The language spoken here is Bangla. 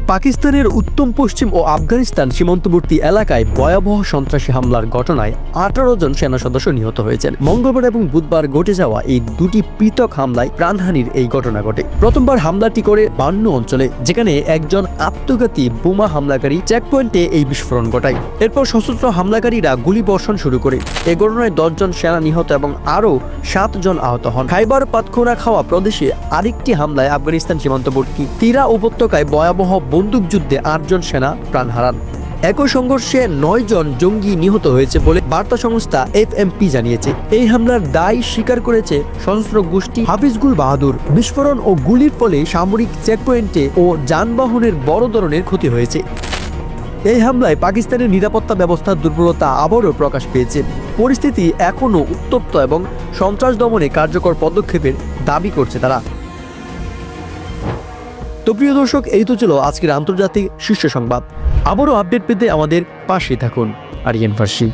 পাকিস্তানের উত্তর পশ্চিম ও আফগানিস্তান সীমান্তবর্তী এলাকায় ভয়াবহ সন্ত্রাসী হামলার ঘটনায় 18 জন সেনা সদস্য নিহত হয়েছেন। মঙ্গলবার এবং বুধবার ঘটে যাওয়া এই দুটি পৃথক হামলায় প্রাণহানির এই ঘটনা ঘটে। প্রথমবার হামলাটি করে বান্ন অঞ্চলে, যেখানে একজন আত্মঘাতী বোমা হামলাকারী চেকপয়েন্টে এই বিস্ফোরণ ঘটায়। এরপর সশস্ত্র হামলাকারীরা গুলি বর্ষণ শুরু করে। এ ঘটনায় 10 জন সেনা নিহত এবং আরও 7 জন আহত হন। খাইবার পাখতুনখাওয়া প্রদেশে আরেকটি হামলায় আফগানিস্তান সীমান্তবর্তী তিরা উপত্যকায় ভয়াবহ বন্দুকযুদ্ধে 8 জন সেনা প্রাণ হারান। একই সংঘর্ষে 9 জন জঙ্গি নিহত হয়েছে বলে বার্তা সংস্থা FMP জানিয়েছে। এই হামলার দায় স্বীকার করেছে সশস্ত্র গোষ্ঠী হাফিজগুল বাহাদুর। বিস্ফোরণ ও গুলির ফলে সামরিক চেকপয়েন্টে ও যানবাহনের বড় ধরনের ক্ষতি হয়েছে। এই হামলায় পাকিস্তানের নিরাপত্তা ব্যবস্থার দুর্বলতা আবারও প্রকাশ পেয়েছে। পরিস্থিতি এখনও উত্তপ্ত এবং সন্ত্রাস দমনে কার্যকর পদক্ষেপের দাবি করছে তারা। তো প্রিয় দর্শক, এই তো ছিল আজকের আন্তর্জাতিক শীর্ষ সংবাদ। আবারও আপডেট পেতে আমাদের পাশে থাকুন। আরিয়ান ফার্সি।